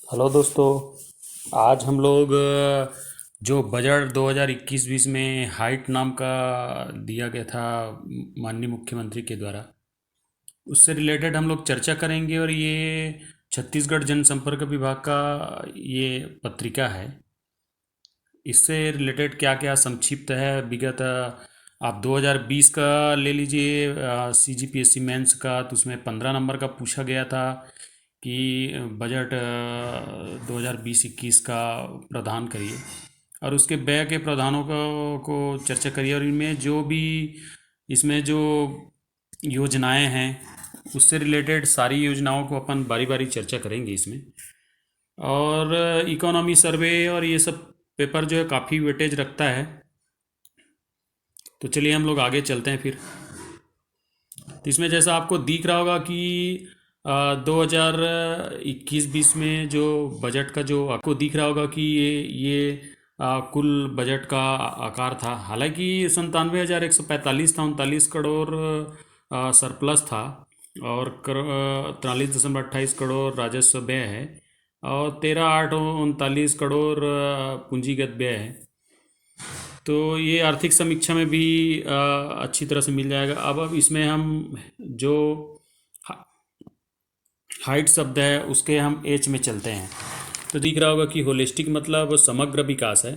Hello दोस्तों। आज हम लोग जो बजट 2021-20 में हाइट नाम का दिया गया था माननीय मुख्यमंत्री के द्वारा, उससे रिलेटेड हम लोग चर्चा करेंगे। और ये छत्तीसगढ़ जनसंपर्क विभाग का ये पत्रिका है। इससे रिलेटेड क्या क्या संक्षिप्त है विगत आप 2020 का ले लीजिए, CGPSC मेंस का, तो उसमें 15 नंबर का पूछा गया था कि बजट 2020-21 का प्रदान करिए और उसके व्यय के प्रावधानों को चर्चा करिए। और इनमें जो भी इसमें जो योजनाएं हैं उससे रिलेटेड सारी योजनाओं को अपन बारी बारी चर्चा करेंगे इसमें। और इकोनॉमी सर्वे और ये सब पेपर जो है काफ़ी वेटेज रखता है। तो चलिए हम लोग आगे चलते हैं फिर। तो इसमें जैसा आपको दिख रहा होगा कि 2021-20 में जो बजट का जो आपको दिख रहा होगा कि ये कुल बजट का आकार था। हालांकि 97,145 था, 39 करोड़ सरप्लस था और 43.28 करोड़ राजस्व व्यय है और 13,839 करोड़ पूंजीगत व्यय है। तो ये आर्थिक समीक्षा में भी अच्छी तरह से मिल जाएगा। अब इसमें हम जो हाइट शब्द है उसके हम एच में चलते हैं। तो दिख रहा होगा कि होलिस्टिक मतलब समग्र विकास है।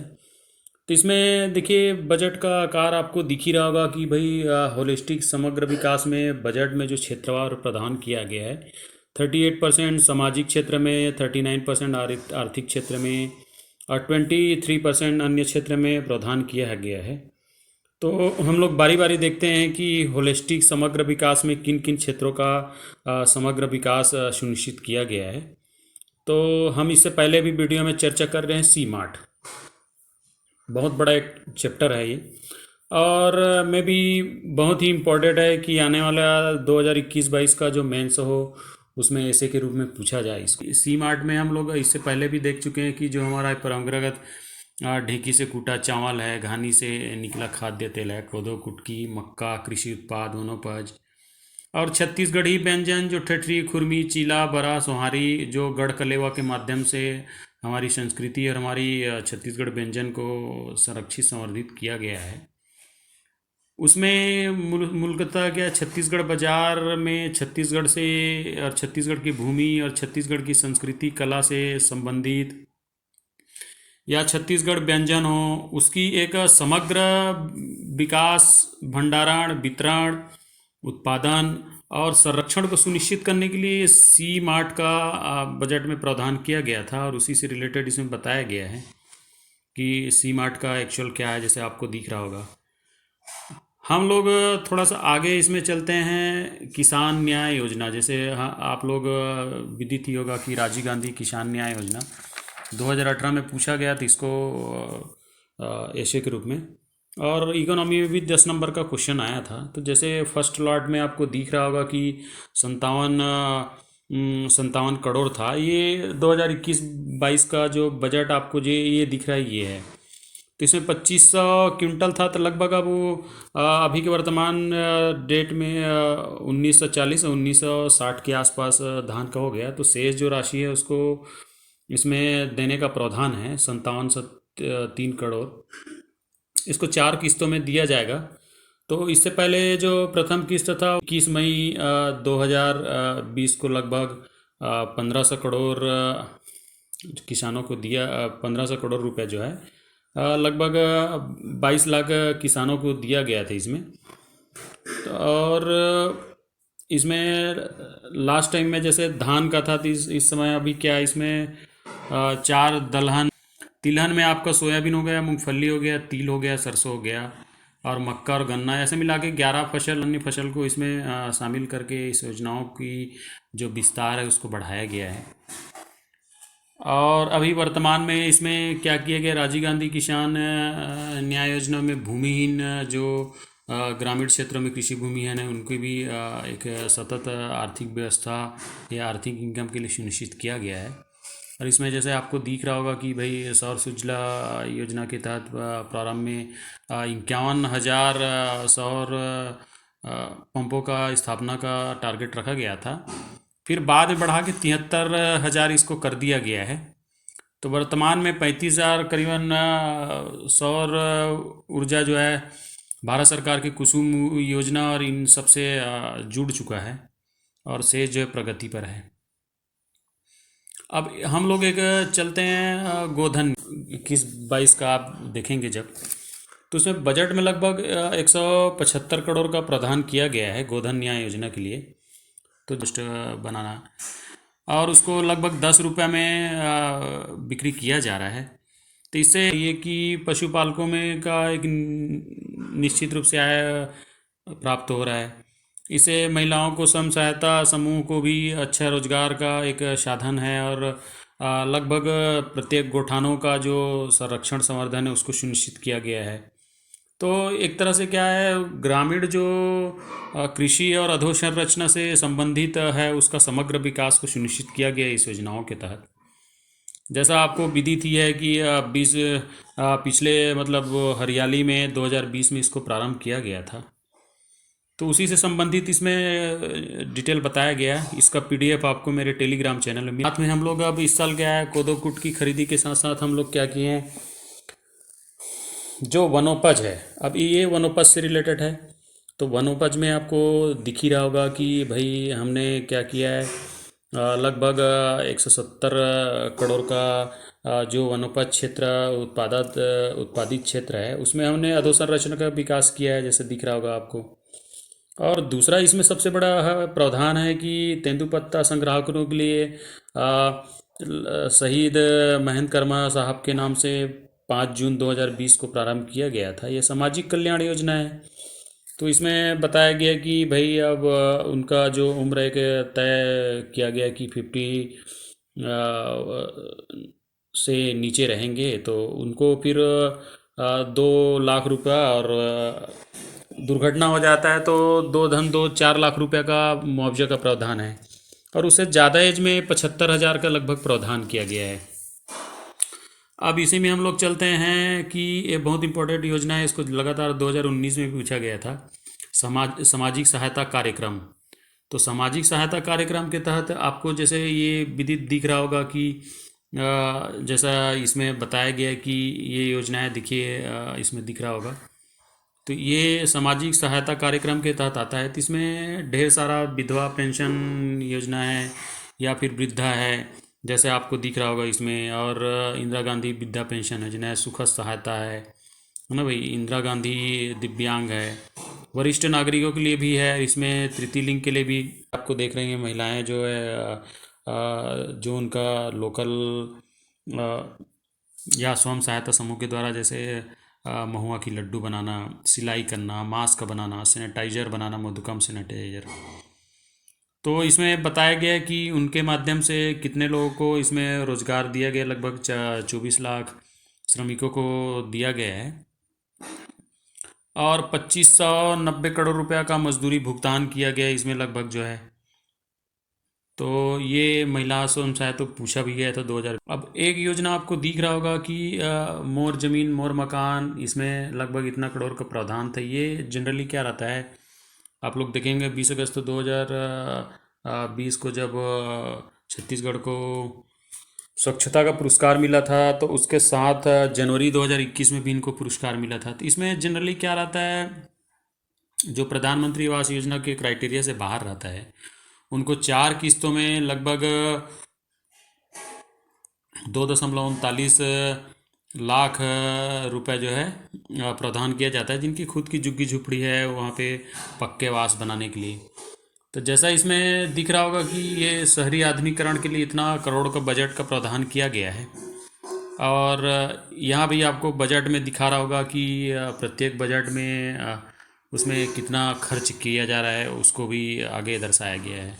तो इसमें देखिए बजट का आकार आपको दिख ही रहा होगा कि भाई होलिस्टिक समग्र विकास में बजट में जो क्षेत्रवार प्रदान किया गया है, 38% सामाजिक क्षेत्र में, 39% आर्थिक क्षेत्र में और 23% अन्य क्षेत्र में प्रावधान किया गया है। तो हम लोग बारी बारी देखते हैं कि होलिस्टिक समग्र विकास में किन किन क्षेत्रों का समग्र विकास सुनिश्चित किया गया है। तो हम इससे पहले भी वीडियो में चर्चा कर रहे हैं सी मार्ट, बहुत बड़ा एक चैप्टर है ये। और मैं भी बहुत ही इम्पोर्टेंट है कि आने वाला 2021-22 का जो मेंस हो उसमें ऐसे के रूप में पूछा जाए इसको। सी मार्ट में हम लोग इससे पहले भी देख चुके हैं कि जो हमारा परंपरागत ढेकी से कूटा चावल है, घानी से निकला खाद्य तेल है, कोदो कुटकी, मक्का, कृषि उत्पाद, वनोपज और छत्तीसगढ़ी व्यंजन जो ठठरी, खुरमी, चीला, बड़ा, सोहारी, जो गढ़ कलेवा के माध्यम से हमारी संस्कृति और हमारी छत्तीसगढ़ व्यंजन को संरक्षित संवर्धित किया गया है। उसमें मूलतः क्या, छत्तीसगढ़ बाजार में छत्तीसगढ़ से और छत्तीसगढ़ की भूमि और छत्तीसगढ़ की संस्कृति कला से संबंधित या छत्तीसगढ़ व्यंजन हो उसकी एक समग्र विकास, भंडारण, वितरण, उत्पादन और संरक्षण को सुनिश्चित करने के लिए सी मार्ट का बजट में प्रावधान किया गया था। और उसी से रिलेटेड इसमें बताया गया है कि सी मार्ट का एक्चुअल क्या है, जैसे आपको दिख रहा होगा। हम लोग थोड़ा सा आगे इसमें चलते हैं। किसान न्याय योजना, जैसे हाँ आप लोग विदित ही होगा कि राजीव गांधी किसान न्याय योजना 2018 में पूछा गया था इसको एशे के रूप में। और इकोनॉमी में भी 10 नंबर का क्वेश्चन आया था। तो जैसे फर्स्ट लॉट में आपको दिख रहा होगा कि 57 करोड़ था। ये 2021-22 का जो बजट आपको ये दिख रहा है ये है। तो इसमें 2500 क्विंटल था। तो लगभग अब वो अभी के वर्तमान डेट में 1940 और 1960 के आसपास धान का हो गया। तो शेष जो राशि है उसको इसमें देने का प्रावधान है 57.3 करोड़। इसको 4 किस्तों में दिया जाएगा। तो इससे पहले जो प्रथम किस्त था 21 मई 2020 को लगभग 1500 करोड़ किसानों को दिया। 1500 करोड़ रुपए जो है लगभग 22 लाख किसानों को दिया गया था इसमें। तो और इसमें लास्ट टाइम में जैसे धान का था, तो इस समय अभी क्या है इसमें 4 दलहन, तिलहन में आपका सोयाबीन हो गया, मूंगफली हो गया, तिल हो गया, सरसों हो गया और मक्का और गन्ना, ऐसे मिला के 11 फसल, अन्य फसल को इसमें शामिल करके इस योजनाओं की जो विस्तार है उसको बढ़ाया गया है। और अभी वर्तमान में इसमें क्या किया गया, राजीव गांधी किसान न्याय योजना में भूमिहीन जो ग्रामीण क्षेत्रों में कृषि भूमि है उनकी भी एक सतत आर्थिक व्यवस्था या आर्थिक इनकम के लिए सुनिश्चित किया गया है। और इसमें जैसे आपको दिख रहा होगा कि भाई सौर सूजला योजना के तहत प्रारंभ में 51,000 सौर पंपों का स्थापना का टारगेट रखा गया था। फिर बाद में बढ़ा के 73,000 इसको कर दिया गया है। तो वर्तमान में 35,000 करीबन सौर ऊर्जा जो है भारत सरकार की कुसुम योजना और इन सबसे जुड़ चुका है और शेष जो है प्रगति पर है। अब हम लोग एक चलते हैं गोधन 21-22 का आप देखेंगे जब, तो उसमें बजट में लगभग 175 करोड़ का प्रावधान किया गया है गोधन न्याय योजना के लिए, तो जस्ट बनाना, और उसको लगभग 10 रुपये में बिक्री किया जा रहा है। तो इससे ये कि पशुपालकों में का एक निश्चित रूप से आय प्राप्त हो रहा है। इससे महिलाओं को स्वयं सहायता समूह को भी अच्छा रोजगार का एक साधन है और लगभग प्रत्येक गोठानों का जो संरक्षण संवर्धन है उसको सुनिश्चित किया गया है। तो एक तरह से क्या है, ग्रामीण जो कृषि और अधोसंरचना से संबंधित है उसका समग्र विकास को सुनिश्चित किया गया है इस योजनाओं के तहत। जैसा आपको विदित ही है कि पिछले मतलब हरियाली में 2020 में इसको प्रारंभ किया गया था, तो उसी से संबंधित इसमें डिटेल बताया गया है। इसका पीडीएफ आपको मेरे टेलीग्राम चैनल में। साथ में हम लोग अब इस साल क्या है, कोदो कूट की खरीदी के साथ साथ हम लोग क्या किए हैं, जो वनोपज है, अब ये वनोपज से रिलेटेड है, तो वनोपज में आपको दिख ही रहा होगा कि भाई हमने क्या किया है, लगभग 170 करोड़ का जो वनोपज क्षेत्र उत्पादित क्षेत्र है उसमें हमने अधोसंरचना का विकास किया है, जैसे दिख रहा होगा आपको। और दूसरा इसमें सबसे बड़ा प्रावधान है कि तेंदुपत्ता संग्राहकों के लिए शहीद महेंद्र कर्मा साहब के नाम से 5 जून 2020 को प्रारंभ किया गया था। ये सामाजिक कल्याण योजना है। तो इसमें बताया गया कि भाई अब उनका जो उम्र एक तय किया गया कि 50 से नीचे रहेंगे तो उनको फिर 2 लाख रुपया, और दुर्घटना हो जाता है तो 4 लाख रुपये का मुआवजा का प्रावधान है, और उससे ज़्यादा एज में 75,000 का लगभग प्रावधान किया गया है। अब इसी में हम लोग चलते हैं कि ये बहुत इंपॉर्टेंट योजना है, इसको लगातार 2019 में पूछा गया था, सामाजिक सहायता कार्यक्रम। तो सामाजिक सहायता कार्यक्रम के तहत आपको जैसे ये विदित दिख रहा होगा कि जैसा इसमें बताया गया कि ये योजनाएं देखिए इसमें दिख रहा होगा, तो ये सामाजिक सहायता कार्यक्रम के तहत आता है। तो इसमें ढेर सारा विधवा पेंशन योजना है या फिर वृद्धा है, जैसे आपको दिख रहा होगा इसमें, और इंदिरा गांधी वृद्धा पेंशन है, जिन्हें सुखद सहायता है ना भाई, इंदिरा गांधी दिव्यांग है, वरिष्ठ नागरिकों के लिए भी है, इसमें तृतीय लिंग के लिए भी आपको देख रहे हैं महिलाएं जो है जो उनका लोकल या स्वयं सहायता समूह के द्वारा जैसे महुआ की लड्डू बनाना, सिलाई करना, मास्क बनाना, सैनिटाइज़र बनाना, मधुकम सैनिटाइज़र। तो इसमें बताया गया है कि उनके माध्यम से कितने लोगों को इसमें रोज़गार दिया गया, लगभग 24 लाख श्रमिकों को दिया गया है, और 2590 करोड़ रुपया का मजदूरी भुगतान किया गया इसमें लगभग जो है। तो ये महिला स्वयं सहायता तो पूछा भी गया था 2000। अब एक योजना आपको दिख रहा होगा कि मोर जमीन मोर मकान, इसमें लगभग इतना करोड़ का प्रावधान था। ये जनरली क्या रहता है, आप लोग देखेंगे 20 अगस्त 2020 को जब छत्तीसगढ़ को स्वच्छता का पुरस्कार मिला था, तो उसके साथ जनवरी 2021 में भी इनको पुरस्कार मिला था। तो इसमें जनरली क्या रहता है, जो प्रधानमंत्री आवास योजना के क्राइटेरिया से बाहर रहता है उनको 4 किस्तों में लगभग 2.39 लाख रुपए जो है प्रदान किया जाता है, जिनकी खुद की झुग्गी झुपड़ी है वहाँ पे पक्के वास बनाने के लिए। तो जैसा इसमें दिख रहा होगा कि ये शहरी आधुनिकीकरण के लिए इतना करोड़ का बजट का प्रावधान किया गया है, और यहाँ भी आपको बजट में दिखा रहा होगा कि प्रत्येक बजट में उसमें कितना खर्च किया जा रहा है उसको भी आगे दर्शाया गया है।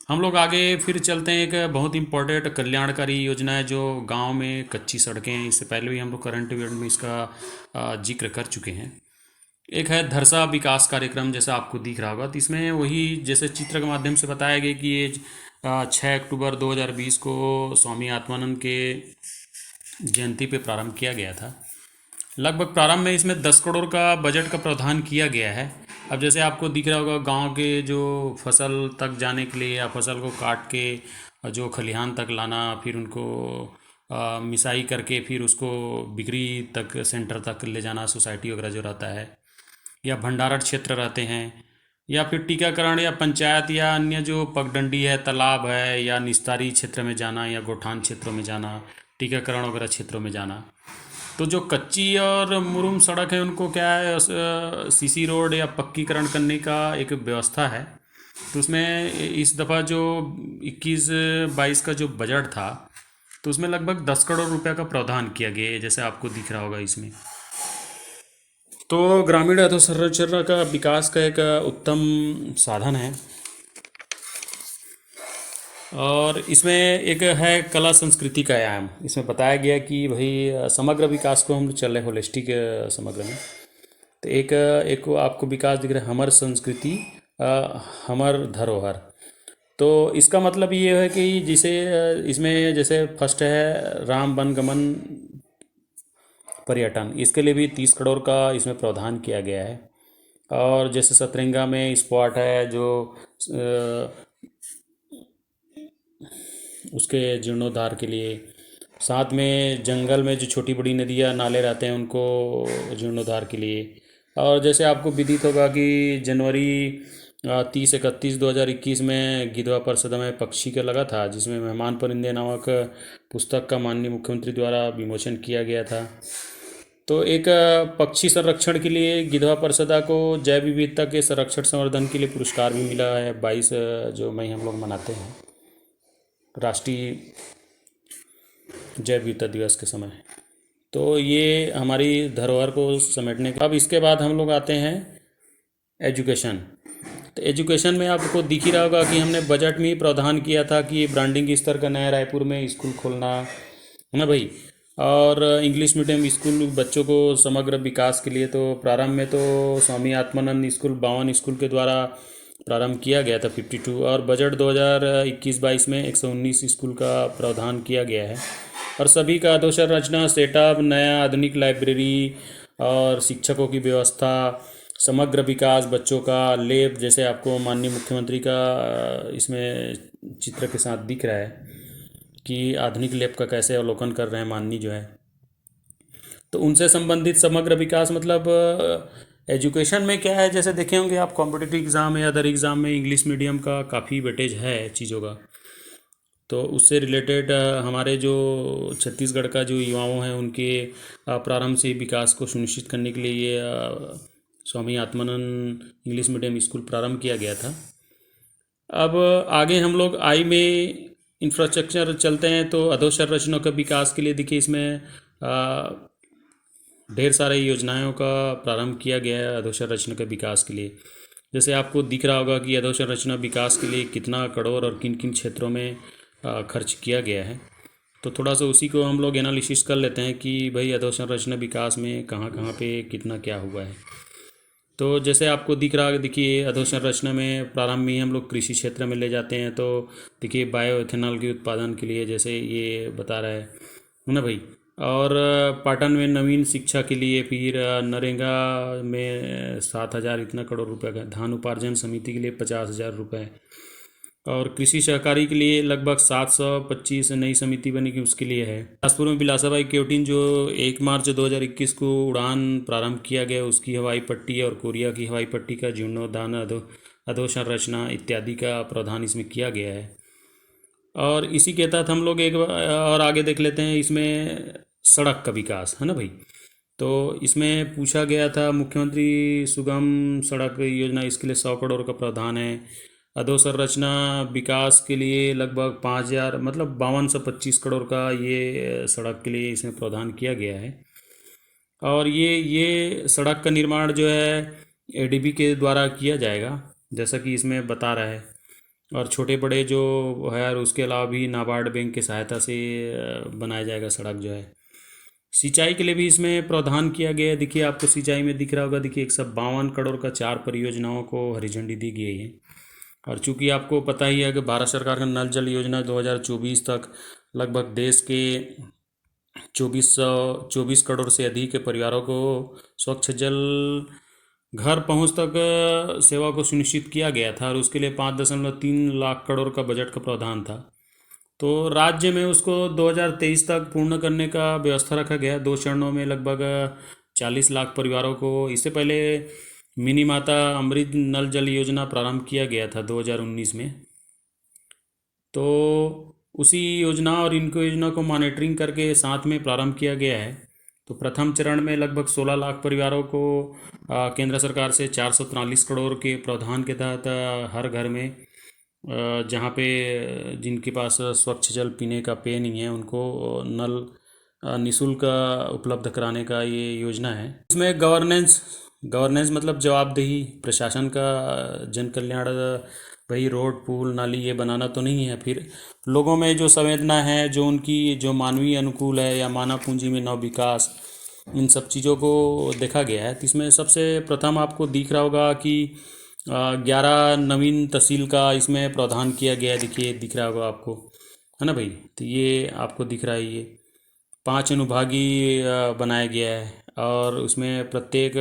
हम लोग आगे फिर चलते हैं, एक बहुत इंपॉर्टेंट कल्याणकारी योजना है जो गांव में कच्ची सड़कें हैं। इससे पहले भी हम लोग करंट इवेंट में इसका जिक्र कर चुके हैं। एक है धरसा विकास कार्यक्रम, जैसा आपको दिख रहा होगा। तो इसमें वही जैसे चित्र के माध्यम से बताया गया कि ये 6 अक्टूबर 2020 को स्वामी आत्मानंद के जयंती पे प्रारंभ किया गया था। लगभग प्रारंभ में इसमें 10 करोड़ का बजट का प्रावधान किया गया है, अब जैसे आपको दिख रहा होगा गांव के जो फसल तक जाने के लिए या फसल को काट के जो खलिहान तक लाना, फिर उनको मिसाई करके फिर उसको बिक्री तक सेंटर तक ले जाना, सोसाइटी वगैरह जो रहता है, या भंडारण क्षेत्र रहते हैं, या फिर टीकाकरण या पंचायत या अन्य जो पगडंडी है, तालाब है, या निस्तारी क्षेत्र में जाना या गोठान क्षेत्रों में जाना, टीकाकरण वगैरह क्षेत्रों में जाना। तो जो कच्ची और मुरुम सड़क है उनको क्या है, सीसी रोड या पक्कीकरण करने का एक व्यवस्था है। तो उसमें इस दफ़ा जो 21-22 का जो बजट था, तो उसमें लगभग 10 करोड़ रुपए का प्रावधान किया गया है, जैसे आपको दिख रहा होगा इसमें। तो ग्रामीण अधोसंरचना का विकास का एक उत्तम साधन है। और इसमें एक है कला संस्कृति का आयाम। इसमें बताया गया कि भाई समग्र विकास को हम चल रहे होलिस्टिक समग्र में। तो एक को आपको विकास दिख रहा है, हमर संस्कृति हमर धरोहर। तो इसका मतलब ये है कि जिसे इसमें जैसे फर्स्ट है राम वनगमन पर्यटन, इसके लिए भी 30 करोड़ का इसमें प्रावधान किया गया है। और जैसे सतरंगा में स्पॉट है जो उसके जीर्णोद्धार के लिए, साथ में जंगल में जो छोटी बड़ी नदियाँ नाले रहते हैं उनको जीर्णोद्धार के लिए। और जैसे आपको विदित होगा कि जनवरी 30-31-2021 में गिधवा परिषद में पक्षी का लगा था, जिसमें मेहमान परिंदे नामक पुस्तक का माननीय मुख्यमंत्री द्वारा विमोचन किया गया था। तो एक पक्षी संरक्षण के लिए गिधवा परिषदा को जैव विविधता के संरक्षण संवर्धन के लिए पुरस्कार भी मिला है 22 जो मई हम लोग मनाते हैं राष्ट्रीय जैव विविधता दिवस के समय। तो ये हमारी धरोहर को समेटने का। अब इसके बाद हम लोग आते हैं एजुकेशन। तो एजुकेशन में आपको दिख ही रहा होगा कि हमने बजट में ही प्रावधान किया था कि ब्रांडिंग स्तर का नया रायपुर में स्कूल खोलना है ना भाई। और इंग्लिश मीडियम स्कूल बच्चों को समग्र विकास के लिए, तो प्रारंभ में तो स्वामी आत्मानंद स्कूल 52 स्कूल के द्वारा प्रारंभ किया गया था 52, और बजट 2021-22 में 119 स्कूल का प्रावधान किया गया है। और सभी का अधोसंरचना सेटअप, नया आधुनिक लाइब्रेरी और शिक्षकों की व्यवस्था, समग्र विकास, बच्चों का लैब, जैसे आपको माननीय मुख्यमंत्री का इसमें चित्र के साथ दिख रहा है कि आधुनिक लैब का कैसे अवलोकन कर रहे हैं माननीय जो है। तो उनसे संबंधित समग्र विकास मतलब एजुकेशन में क्या है, जैसे देखे होंगे आप कॉम्पिटिटिव एग्ज़ाम या अदर एग्ज़ाम में इंग्लिश मीडियम का काफ़ी वेटेज है चीज़ों का। तो उससे रिलेटेड हमारे जो छत्तीसगढ़ का जो युवाओं हैं उनके प्रारंभ से विकास को सुनिश्चित करने के लिए ये Swami Atmanand English medium school प्रारंभ किया गया था। अब आगे हम लोग आई में इंफ्रास्ट्रक्चर चलते हैं। तो अधोसंरचना का विकास के लिए देखिए इसमें ढेर सारे योजनाओं का प्रारंभ किया गया है अधोसंरचना के विकास के लिए। जैसे आपको दिख रहा होगा कि अधोसंरचना विकास के लिए कितना करोड़ और किन किन क्षेत्रों में खर्च किया गया है। तो थोड़ा सा उसी को हम लोग एनालिसिस कर लेते हैं कि भाई अधोसंरचना विकास में कहाँ कहाँ पे कितना क्या हुआ है। तो जैसे आपको दिख रहा है, देखिए अधोसंरचना में प्रारंभ में ही हम लोग कृषि क्षेत्र में ले जाते हैं। तो देखिए बायो एथेनॉल के उत्पादन के लिए जैसे ये बता रहा है ना भाई। और पाटन में नवीन शिक्षा के लिए, फिर नरेगा में 7,000 इतना करोड़ रुपए का, धान उपार्जन समिति के लिए 50,000 रुपये, और कृषि सहकारी के लिए लगभग 725 नई समिति बनेगी, उसके लिए है। बिलासपुर में बिलासाबाई केवटिन जो 1 मार्च 2021 को उड़ान प्रारंभ किया गया, उसकी हवाई पट्टी और कोरिया की हवाई पट्टी का जीर्णोद्धार, अधोसंरचना इत्यादि का प्रावधान इसमें किया गया है। और इसी के तहत हम लोग एक और आगे देख लेते हैं इसमें सड़क का विकास, है ना भाई। तो इसमें पूछा गया था मुख्यमंत्री सुगम सड़क योजना, इसके लिए 100 करोड़ का प्रावधान है। अधोसंरचना विकास के लिए लगभग 5,000 मतलब 5225 करोड़ का ये सड़क के लिए इसमें प्रावधान किया गया है। और ये सड़क का निर्माण जो है एडीबी के द्वारा किया जाएगा, जैसा कि इसमें बता रहा है। और छोटे बड़े जो है, और उसके अलावा भी नाबार्ड बैंक की सहायता से बनाया जाएगा सड़क जो है। सिंचाई के लिए भी इसमें प्रावधान किया गया है। देखिए आपको सिंचाई में दिख रहा होगा, देखिए 152 करोड़ का 4 परियोजनाओं को हरी झंडी दी गई है। और चूंकि आपको पता ही है कि भारत सरकार का नल जल योजना 2024 तक लगभग देश के 2424 करोड़ से अधिक के परिवारों को स्वच्छ जल घर पहुंच तक सेवा को सुनिश्चित किया गया था और उसके लिए 5.3 लाख करोड़ का बजट का प्रावधान था। तो राज्य में उसको 2023 तक पूर्ण करने का व्यवस्था रखा गया, 2 चरणों में लगभग 40 लाख परिवारों को। इससे पहले मिनी माता अमृत नल जल योजना प्रारंभ किया गया था 2019 में। तो उसी योजना और इनको योजना को मॉनिटरिंग करके साथ में प्रारंभ किया गया है। तो प्रथम चरण में लगभग 16 लाख परिवारों को केंद्र सरकार से 443 करोड़ के प्रावधान के तहत हर घर में जहाँ पे जिनके पास स्वच्छ जल पीने का पेय नहीं है उनको नल निःशुल्क उपलब्ध कराने का ये योजना है। इसमें गवर्नेंस गवर्नेंस मतलब जवाबदेही, प्रशासन का जन कल्याण, भाई रोड पुल नाली ये बनाना तो नहीं है, फिर लोगों में जो संवेदना है, जो उनकी जो मानवीय अनुकूल है या मानव पूंजी में नव विकास, इन सब चीज़ों को देखा गया है। तो इसमें सबसे प्रथम आपको दिख रहा होगा कि 11 नवीन तहसील का इसमें प्रावधान किया गया है। देखिए दिख रहा होगा आपको, है ना भाई। तो ये आपको दिख रहा है, ये 5 अनुभागीय बनाया गया है और उसमें प्रत्येक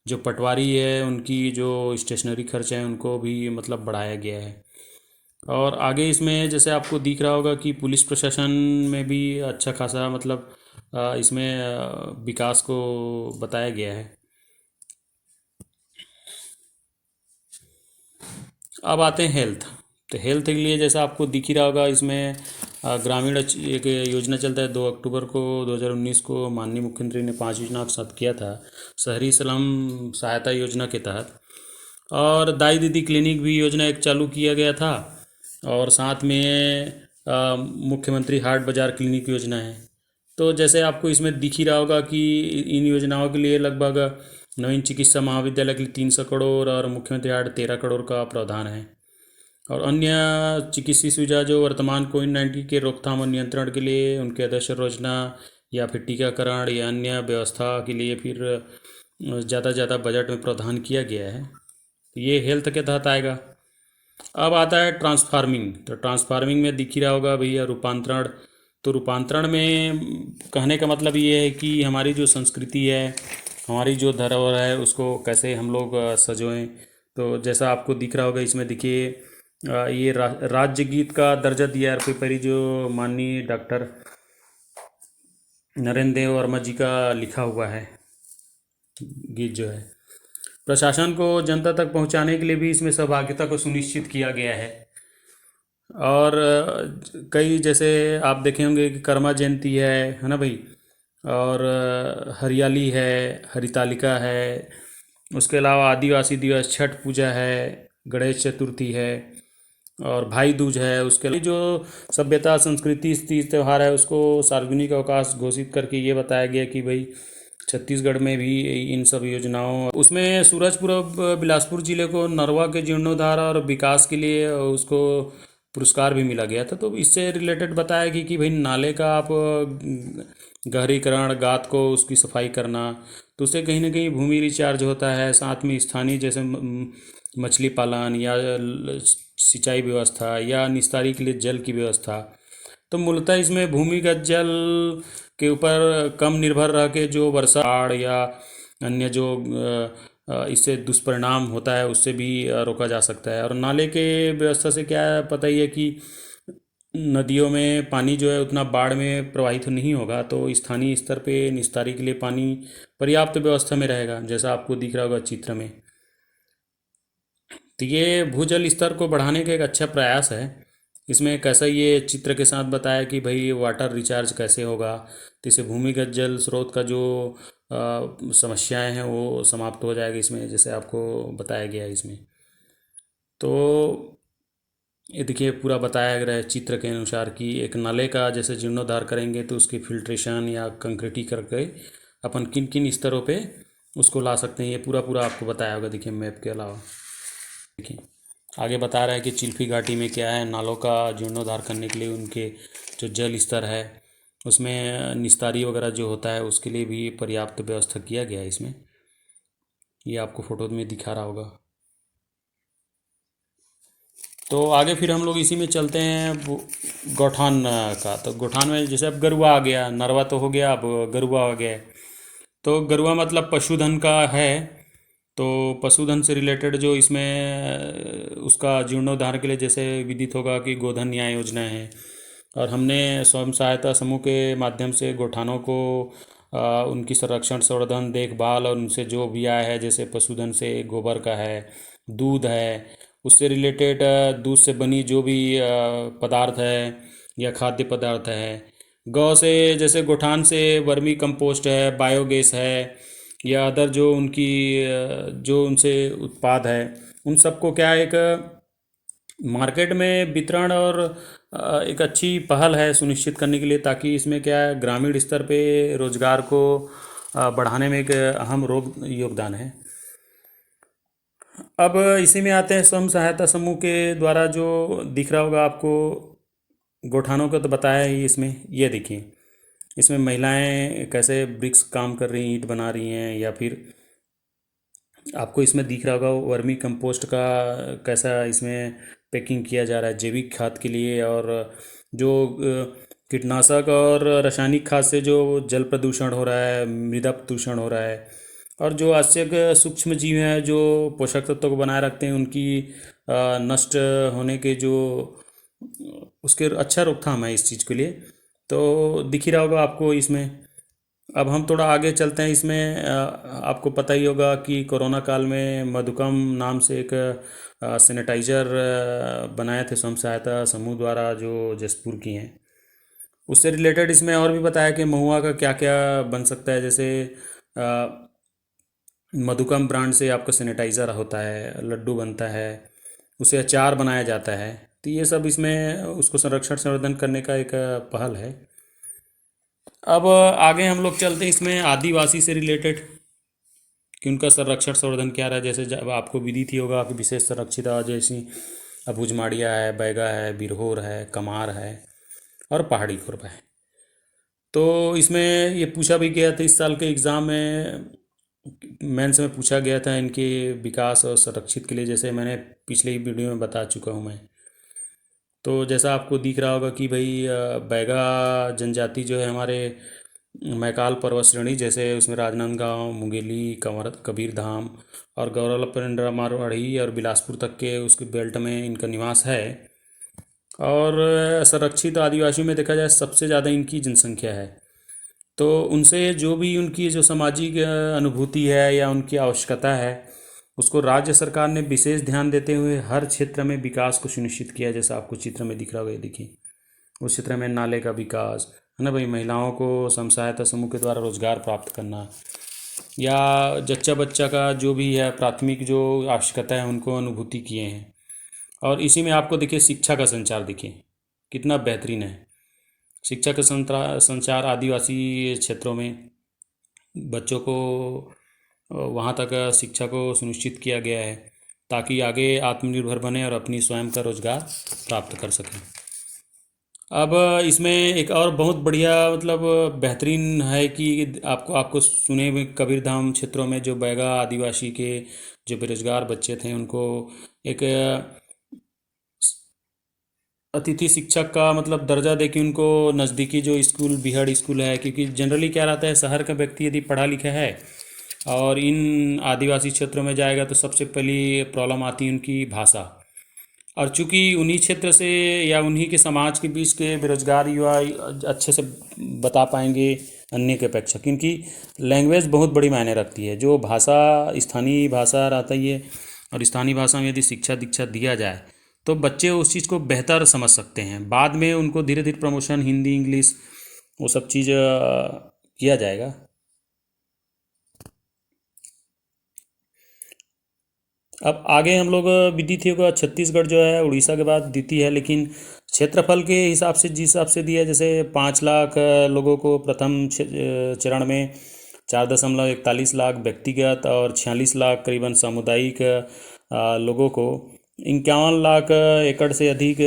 जो पटवारी है उनकी जो स्टेशनरी खर्च है उनको भी मतलब बढ़ाया गया है। और आगे इसमें जैसे आपको दिख रहा होगा कि पुलिस प्रशासन में भी अच्छा खासा मतलब इसमें विकास को बताया गया है। अब आते हैं हेल्थ। तो हेल्थ के लिए जैसा आपको दिख ही रहा होगा, इसमें ग्रामीण एक योजना चलता है। 2 अक्टूबर को 2019 को माननीय मुख्यमंत्री ने 5 योजना का साथ किया था शहरी स्लम सहायता योजना के तहत। और दाई दीदी क्लिनिक भी योजना एक चालू किया गया था। और साथ में मुख्यमंत्री हाट बाजार क्लिनिक योजना है। तो जैसे आपको इसमें दिख ही रहा होगा कि इन योजनाओं के लिए लगभग नवीन चिकित्सा महाविद्यालय के लिए 300 करोड़ और मुख्यमंत्री हाट 13 करोड़ का प्रावधान है। और अन्य चिकित्सीय सुविधा जो वर्तमान कोविड-19 के रोकथाम और नियंत्रण के लिए उनके आदर्श योजना या फिर टीकाकरण या अन्य व्यवस्था के लिए फिर ज़्यादा ज़्यादा बजट में प्रावधान किया गया है। तो ये हेल्थ के तहत आएगा। अब आता है ट्रांसफार्मिंग। तो ट्रांसफार्मिंग में दिख ही रहा होगा भैया रूपांतरण। तो रूपांतरण में कहने का मतलब ये है कि हमारी जो संस्कृति है, हमारी जो धरोहर है, उसको कैसे हम लोग सजोएं। तो जैसा आपको दिख रहा होगा इसमें देखिए ये राज्य गीत का दर्जा दिया है परी जो माननीय डॉक्टर नरेंद्र देव वर्मा जी का लिखा हुआ है गीत जो है। प्रशासन को जनता तक पहुंचाने के लिए भी इसमें सहभागिता को सुनिश्चित किया गया है। और कई जैसे आप देखे होंगे कि कर्मा जयंती है ना भाई। और हरियाली है, हरितालिका है, उसके अलावा आदिवासी दिवस, छठ पूजा है, गणेश चतुर्थी है और भाई दूज है। उसके लिए जो सभ्यता संस्कृति तीज त्यौहार है उसको सार्वजनिक अवकाश घोषित करके ये बताया गया कि भाई छत्तीसगढ़ में भी इन सब योजनाओं उसमें सूरजपुर बिलासपुर जिले को नरवा के जीर्णोद्धार और विकास के लिए उसको पुरस्कार भी मिला गया था। तो इससे रिलेटेड बताया कि भाई नाले का आप गहरीकरण, गात को उसकी सफाई करना, तो उससे कहीं ना कहीं भूमि रिचार्ज होता है। साथ में स्थानीय जैसे मछली पालन या सिंचाई व्यवस्था या निस्तारी के लिए जल की व्यवस्था। तो मूलतः इसमें भूमिगत जल के ऊपर कम निर्भर रह के जो वर्षा, बाढ़ या अन्य जो इससे दुष्परिणाम होता है उससे भी रोका जा सकता है। और नाले के व्यवस्था से क्या है पता ही है कि नदियों में पानी जो है उतना बाढ़ में प्रवाहित तो नहीं होगा, तो स्थानीय स्तर पे निस्तारी के लिए पानी पर्याप्त व्यवस्था में रहेगा, जैसा आपको दिख रहा होगा चित्र में। तो ये भूजल स्तर को बढ़ाने का एक अच्छा प्रयास है। इसमें कैसा ये चित्र के साथ बताया कि भाई वाटर रिचार्ज कैसे होगा, तो इससे भूमिगत जल स्रोत का जो समस्याएं हैं वो समाप्त हो जाएगी इसमें, जैसे आपको बताया गया है इसमें। तो ये देखिए पूरा बताया गया है चित्र के अनुसार कि एक नाले का जैसे जीर्णोद्धार करेंगे तो उसकी फिल्ट्रेशन या कंक्रीटी करके अपन किन किन स्तरों पे उसको ला सकते हैं, ये पूरा पूरा आपको बताया होगा। देखिए मैप के अलावा देखिए आगे बता रहा है कि चिल्फी घाटी में क्या है, नालों का जीर्णोद्धार करने के लिए उनके जो जल स्तर है उसमें निस्तारी वगैरह जो होता है उसके लिए भी पर्याप्त व्यवस्था किया गया है इसमें। ये आपको फोटो में दिखा रहा होगा। तो आगे फिर हम लोग इसी में चलते हैं गौठान का। तो गौठान में जैसे अब गरुआ आ गया, नरवा तो हो गया, अब गरुआ आ गया। तो गरुआ मतलब पशुधन का है। तो पशुधन से रिलेटेड जो इसमें उसका जीर्णोद्धार के लिए जैसे विदित होगा कि गोधन न्याय योजना है, और हमने स्वयं सहायता समूह के माध्यम से गोठानों को उनकी संरक्षण संवर्धन देखभाल और उनसे जो भी आय है, जैसे पशुधन से गोबर का है, दूध है, उससे रिलेटेड दूध से बनी जो भी पदार्थ है या खाद्य पदार्थ है, गौ से जैसे गोठान से वर्मी कंपोस्ट है, बायोगैस है, या अदर जो उनकी जो उनसे उत्पाद है, उन सबको क्या है, एक मार्केट में वितरण और एक अच्छी पहल है सुनिश्चित करने के लिए, ताकि इसमें क्या है, ग्रामीण स्तर पे रोजगार को बढ़ाने में एक अहम रोग योगदान है। अब इसी में आते हैं स्वयं सहायता समूह के द्वारा जो दिख रहा होगा आपको, गोठानों का तो बताया ही। इसमें ये देखिए, इसमें महिलाएं कैसे ब्रिक्स काम कर रही हैं, ईंट बना रही हैं, या फिर आपको इसमें दिख रहा होगा वर्मी कंपोस्ट का कैसा इसमें पैकिंग किया जा रहा है जैविक खाद के लिए। और जो कीटनाशक और रासायनिक खाद से जो जल प्रदूषण हो रहा है, मृदा प्रदूषण हो रहा है, और जो आवश्यक सूक्ष्म जीव हैं जो पोषक तत्वों को बनाए रखते हैं, उनकी नष्ट होने के जो उसके अच्छा रोकथाम है इस चीज़ के लिए। तो दिख ही रहा होगा आपको इसमें। अब हम थोड़ा आगे चलते हैं। इसमें आपको पता ही होगा कि कोरोना काल में मधुकम नाम से एक सैनिटाइज़र बनाए थे स्वयं सहायता समूह द्वारा, जो जसपुर की हैं। उससे रिलेटेड इसमें और भी बताया कि महुआ का क्या क्या बन सकता है, जैसे अ, मधुकम ब्रांड से आपका सैनिटाइज़र होता है, लड्डू बनता है, उसे अचार बनाया जाता है। तो ये सब इसमें उसको संरक्षण संवर्धन करने का एक पहल है। अब आगे हम लोग चलते हैं इसमें आदिवासी से रिलेटेड, कि उनका संरक्षण संवर्धन क्या रहा है। जैसे जब आपको विदित ही होगा कि विशेष संरक्षित जैसी अबूझमाड़िया है, बैगा है, बिरहोर है, कमार है, और पहाड़ी खुरपा है। तो इसमें ये पूछा भी गया था इस साल के एग्ज़ाम में, मेंस में पूछा गया था इनके विकास और संरक्षित के लिए, जैसे मैंने पिछले ही वीडियो में बता चुका हूँ मैं। तो जैसा आपको दिख रहा होगा कि भाई बैगा जनजाति जो है हमारे मैकाल पर्वत श्रेणी, जैसे उसमें राजनांदगांव, मुंगेली, कंवर, कबीरधाम और गौरवलपेंड्रा मारवाड़ी और बिलासपुर तक के उसके बेल्ट में इनका निवास है। और संरक्षित आदिवासियों में देखा जाए सबसे ज़्यादा इनकी जनसंख्या है। तो उनसे जो भी उनकी जो सामाजिक अनुभूति है या उनकी आवश्यकता है, उसको राज्य सरकार ने विशेष ध्यान देते हुए हर क्षेत्र में विकास को सुनिश्चित किया। जैसा आपको चित्र में दिख रहा होगा, ये देखिए, उस क्षेत्र में नाले का विकास है ना भाई, महिलाओं को स्वयं सहायता समूह के द्वारा रोजगार प्राप्त करना, या जच्चा बच्चा का जो भी है प्राथमिक जो आवश्यकता है उनको अनुभूति किए हैं। और इसी में आपको देखिए शिक्षा का संचार देखिए कितना बेहतरीन है। शिक्षा का संचार आदिवासी क्षेत्रों में बच्चों को वहाँ तक शिक्षा को सुनिश्चित किया गया है, ताकि आगे आत्मनिर्भर बने और अपनी स्वयं का रोजगार प्राप्त कर सकें। अब इसमें एक और बहुत बढ़िया मतलब बेहतरीन है कि आपको आपको सुने हुए कबीरधाम क्षेत्रों में जो बैगा आदिवासी के जो बेरोजगार बच्चे थे, उनको एक अतिथि शिक्षक का मतलब दर्जा दे के उनको नज़दीकी जो स्कूल बिहड़ स्कूल है, क्योंकि जनरली क्या रहता है, शहर का व्यक्ति यदि पढ़ा लिखा है और इन आदिवासी क्षेत्रों में जाएगा तो सबसे पहली प्रॉब्लम आती है उनकी भाषा। और चूंकि उन्हीं क्षेत्र से या उन्हीं के समाज के बीच के बेरोजगार युवा अच्छे से बता पाएंगे अन्य के अपेक्षा, क्योंकि लैंग्वेज बहुत बड़ी मायने रखती है। जो भाषा स्थानीय भाषा रहता ही है, और स्थानीय भाषा में यदि शिक्षा दीक्षा दिया जाए तो बच्चे उस चीज़ को बेहतर समझ सकते हैं। बाद में उनको धीरे धीरे प्रमोशन हिंदी इंग्लिश वो सब चीज़ किया जाएगा। अब आगे हम लोग विदित होगा, छत्तीसगढ़ जो है उड़ीसा के बाद द्वितीय है, लेकिन क्षेत्रफल के हिसाब से जिस हिसाब से दिया है, जैसे 5 लाख लोगों को प्रथम चरण में, 4.41 लाख व्यक्तिगत और 46 लाख करीबन सामुदायिक लोगों को 51 लाख एकड़ से अधिक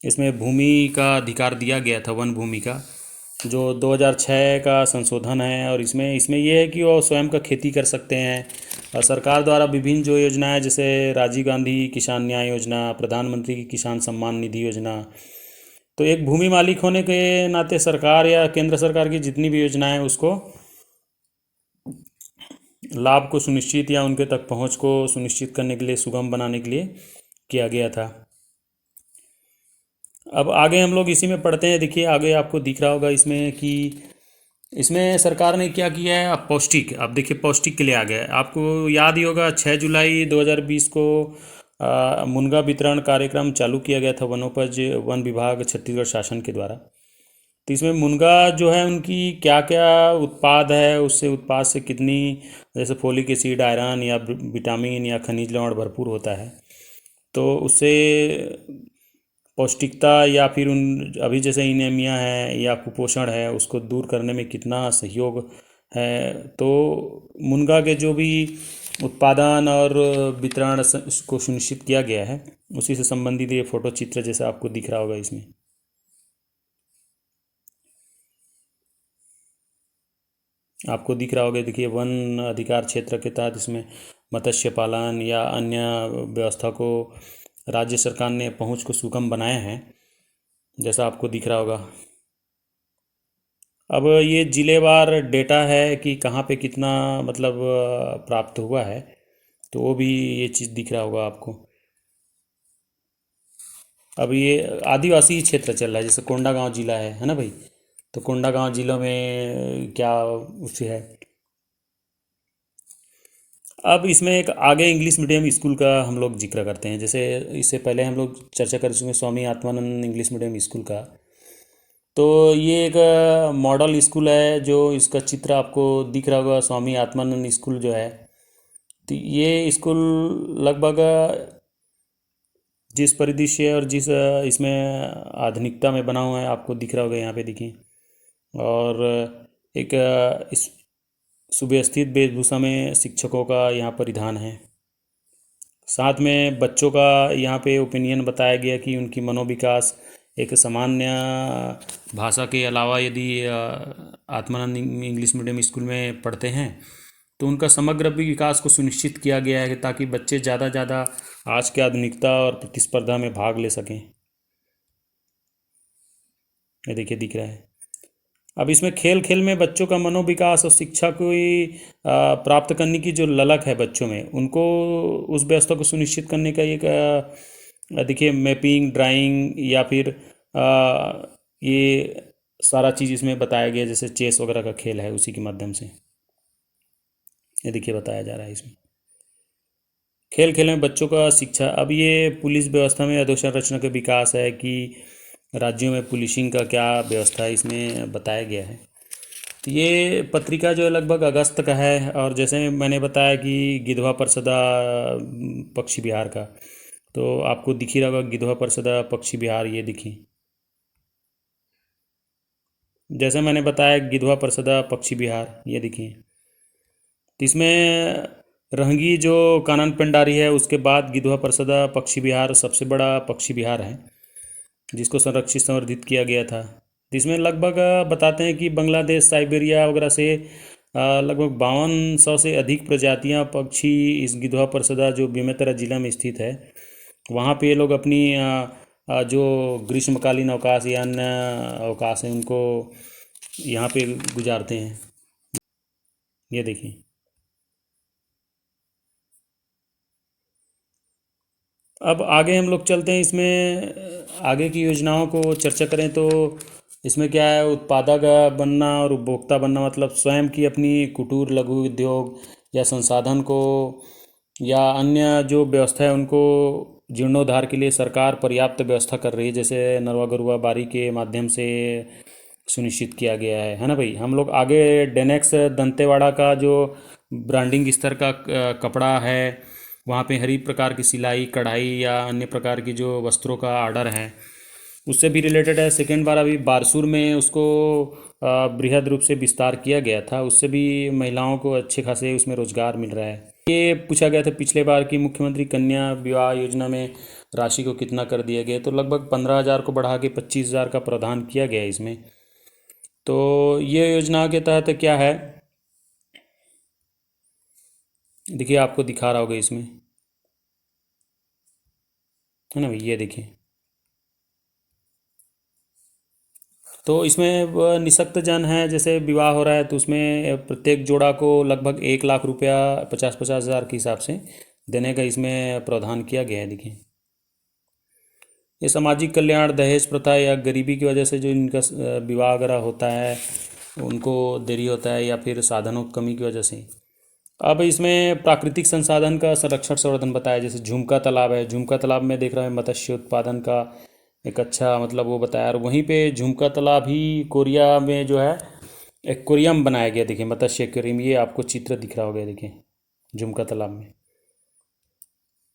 इसमें भूमि का अधिकार दिया गया था, वन भूमि का, जो 2006 का संशोधन है। और इसमें इसमें यह है कि वो स्वयं का खेती कर सकते हैं। और सरकार द्वारा विभिन्न जो योजनाएं, जैसे राजीव गांधी किसान न्याय योजना, प्रधानमंत्री की किसान सम्मान निधि योजना, तो एक भूमि मालिक होने के नाते सरकार या केंद्र सरकार की जितनी भी योजनाएं उसको लाभ को सुनिश्चित या उनके तक पहुंच को सुनिश्चित करने के लिए, सुगम बनाने के लिए किया गया था। अब आगे हम लोग इसी में पढ़ते हैं। देखिए आगे आपको दिख रहा होगा इसमें कि इसमें सरकार ने क्या किया है। अब पौष्टिक, अब देखिए पौष्टिक के लिए आ गया है। आपको याद ही होगा 6 जुलाई 2020 को मुनगा वितरण कार्यक्रम चालू किया गया था वनोपज वन विभाग छत्तीसगढ़ शासन के द्वारा। तो इसमें मुनगा जो है उनकी क्या क्या उत्पाद है, उससे उत्पाद से कितनी, जैसे फोलिक एसिड, आयरन या विटामिन या खनिज लवण भरपूर होता है, तो उससे पौष्टिकता या फिर उन अभी जैसे इनेमिया है या कुपोषण है उसको दूर करने में कितना सहयोग है। तो मुनगा के जो भी उत्पादन और वितरण को सुनिश्चित किया गया है, उसी से संबंधित ये फोटो चित्र जैसे आपको दिख रहा होगा इसमें। आपको दिख रहा होगा, देखिए वन अधिकार क्षेत्र के तहत इसमें मत्स्य पालन या अन्य व्यवस्था को राज्य सरकार ने पहुंच को सुगम बनाया है, जैसा आपको दिख रहा होगा। अब ये जिलेवार डेटा है कि कहाँ पे कितना मतलब प्राप्त हुआ है, तो वो भी ये चीज़ दिख रहा होगा आपको। अब ये आदिवासी क्षेत्र चल रहा है, जैसे कोंडागांव जिला है ना भाई। तो कोंडागांव जिलों में क्या उससे है। अब इसमें एक आगे इंग्लिश मीडियम स्कूल का हम लोग जिक्र करते हैं। जैसे इससे पहले हम लोग चर्चा कर चुके हैं Swami Atmanand English medium school का। तो ये एक मॉडल स्कूल है, जो इसका चित्र आपको दिख रहा होगा, स्वामी आत्मानंद स्कूल जो है। तो ये स्कूल लगभग जिस परिदृश्य और जिस इसमें आधुनिकता में बना हुआ है, आपको दिख रहा होगा यहाँ पे देखिए। और एक इस सुव्यवस्थित वेशभूषा में शिक्षकों का यहाँ परिधान है। साथ में बच्चों का यहाँ पे ओपिनियन बताया गया कि उनकी मनोविकास एक सामान्य भाषा के अलावा यदि आत्मानंद इंग्लिश मीडियम स्कूल में पढ़ते हैं तो उनका समग्र विकास को सुनिश्चित किया गया है, ताकि बच्चे ज़्यादा ज़्यादा आज के आधुनिकता और प्रतिस्पर्धा में भाग ले सकें। ये देखिए दिख रहा है। अब इसमें खेल खेल में बच्चों का मनोविकास और शिक्षा को प्राप्त करने की जो ललक है बच्चों में, उनको उस व्यवस्था को सुनिश्चित करने का एक देखिए मैपिंग, ड्राइंग या फिर ये सारा चीज़ इसमें बताया गया, जैसे चेस वगैरह का खेल है उसी के माध्यम से ये देखिए बताया जा रहा है इसमें। खेल खेल में बच्चों का शिक्षा। अब ये पुलिस व्यवस्था में अधोसंरचना का विकास है कि राज्यों में पुलिसिंग का क्या व्यवस्था है, इसमें बताया गया है। तो ये पत्रिका जो है लगभग अगस्त का है। और जैसे मैंने बताया कि गिधवा परसदा पक्षी विहार का, तो आपको दिख ही रहा होगा गिधवा परसदा पक्षी विहार, ये दिखी। जैसे मैंने बताया गिधवा परसदा पक्षी विहार, ये देखिए। तो इसमें रहंगी जो कानन पेंडारी है, उसके बाद गिधवा परसदा पक्षी विहार सबसे बड़ा पक्षी विहार है, जिसको संरक्षित संवर्धित किया गया था। जिसमें लगभग बताते हैं कि बांग्लादेश, साइबेरिया वगैरह से लगभग 5200 से अधिक प्रजातियां पक्षी इस गिधवा परसदा जो बेमेतरा जिला में स्थित है, वहाँ पे ये लोग अपनी जो ग्रीष्मकालीन अवकाश या अन्य अवकाश है उनको यहाँ पे गुजारते हैं। ये देखिए। अब आगे हम लोग चलते हैं, इसमें आगे की योजनाओं को चर्चा करें तो इसमें क्या है, उत्पादक बनना और उपभोक्ता बनना, मतलब स्वयं की अपनी कुटीर लघु उद्योग या संसाधन को या अन्य जो व्यवस्था है उनको जीर्णोद्धार के लिए सरकार पर्याप्त व्यवस्था कर रही है, जैसे नरवा गरुआ बारी के माध्यम से सुनिश्चित किया गया है ना भाई। हम लोग आगे डेनेक्स दंतेवाड़ा का जो ब्रांडिंग स्तर का कपड़ा है, वहाँ पे हर प्रकार की सिलाई कढ़ाई या अन्य प्रकार की जो वस्त्रों का ऑर्डर है उससे भी रिलेटेड है। सेकेंड बार अभी बारसूर में उसको बृहद रूप से विस्तार किया गया था, उससे भी महिलाओं को अच्छे खासे उसमें रोजगार मिल रहा है। ये पूछा गया था पिछले बार की मुख्यमंत्री कन्या विवाह योजना में राशि को कितना कर दिया गया, तो लगभग 15,000 को बढ़ा के 25,000 का प्रावधान किया गया है इसमें। तो ये योजना के तहत क्या है, देखिए आपको दिखा रहा होगा इसमें, है ना भाई। ये देखिए तो इसमें निःशक्त जन है, जैसे विवाह हो रहा है तो उसमें प्रत्येक जोड़ा को लगभग 1 लाख रुपया 50-50 हज़ार के हिसाब से देने का इसमें प्रावधान किया गया है। देखिए, ये सामाजिक कल्याण, दहेज प्रथा या गरीबी की वजह से जो इनका विवाह वगैरह होता है उनको देरी होता है, या फिर साधनों की कमी की वजह से। अब इसमें प्राकृतिक संसाधन का संरक्षण संवर्धन बताया, जैसे झुमका तालाब है, झुमका तालाब में देख रहे हैं मत्स्य उत्पादन का एक अच्छा मतलब वो बताया। और वहीं पे झुमका तालाब ही कोरिया में जो है एक्वेरियम बनाया गया, देखिए मत्स्य एक्वेरियम, ये आपको चित्र दिख रहा होगा, देखिए झुमका तालाब में।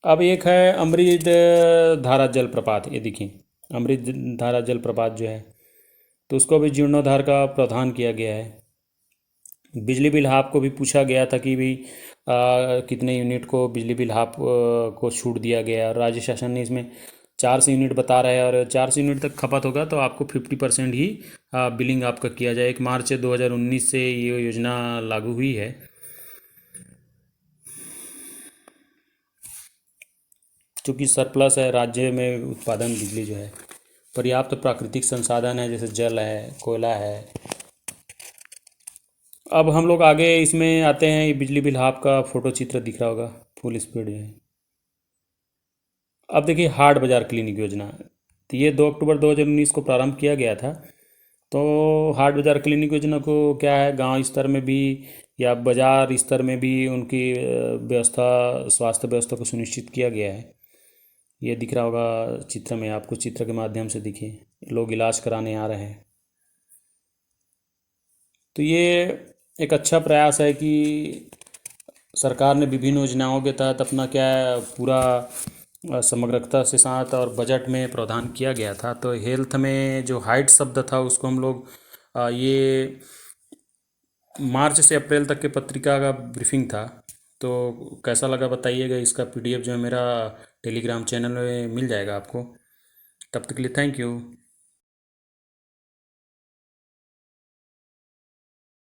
अब एक है अमृत धारा जलप्रपात, ये देखिए अमृत धारा जलप्रपात जो है, तो उसको भी जीर्णोद्धार का प्रावधान किया गया है। बिजली बिल हाफ को भी पूछा गया था कि भाई कितने यूनिट को बिजली बिल हाफ को छूट दिया गया है, और राज्य शासन ने इसमें 400 यूनिट बता रहा है, और 400 यूनिट तक खपत होगा तो आपको 50% ही बिलिंग आपका किया जाए। 1 मार्च 2019 से ये योजना लागू हुई है। चूँकि सरप्लस है राज्य में उत्पादन बिजली जो है, पर्याप्त प्राकृतिक संसाधन है, जैसे जल है, कोयला है। अब हम लोग आगे इसमें आते हैं, ये बिजली बिल हाफ का फोटो चित्र दिख रहा होगा, फुल स्पीड है। अब देखिए हाट बाजार क्लिनिक योजना, तो ये 2 अक्टूबर 2019 को प्रारंभ किया गया था। तो हाट बाजार क्लिनिक योजना को क्या है, गांव स्तर में भी या बाजार स्तर में भी उनकी व्यवस्था, स्वास्थ्य व्यवस्था को सुनिश्चित किया गया है। ये दिख रहा होगा चित्र में आपको, चित्र के माध्यम से दिखिए लोग इलाज कराने आ रहे हैं। तो ये एक अच्छा प्रयास है कि सरकार ने विभिन्न योजनाओं के तहत अपना क्या है पूरा समग्रता से साथ और बजट में प्रावधान किया गया था। तो हेल्थ में जो हाइट शब्द था उसको हम लोग ये मार्च से अप्रैल तक के पत्रिका का ब्रीफिंग था। तो कैसा लगा बताइएगा। इसका पीडीएफ जो है मेरा टेलीग्राम चैनल में मिल जाएगा आपको। तब तक के लिए थैंक यू।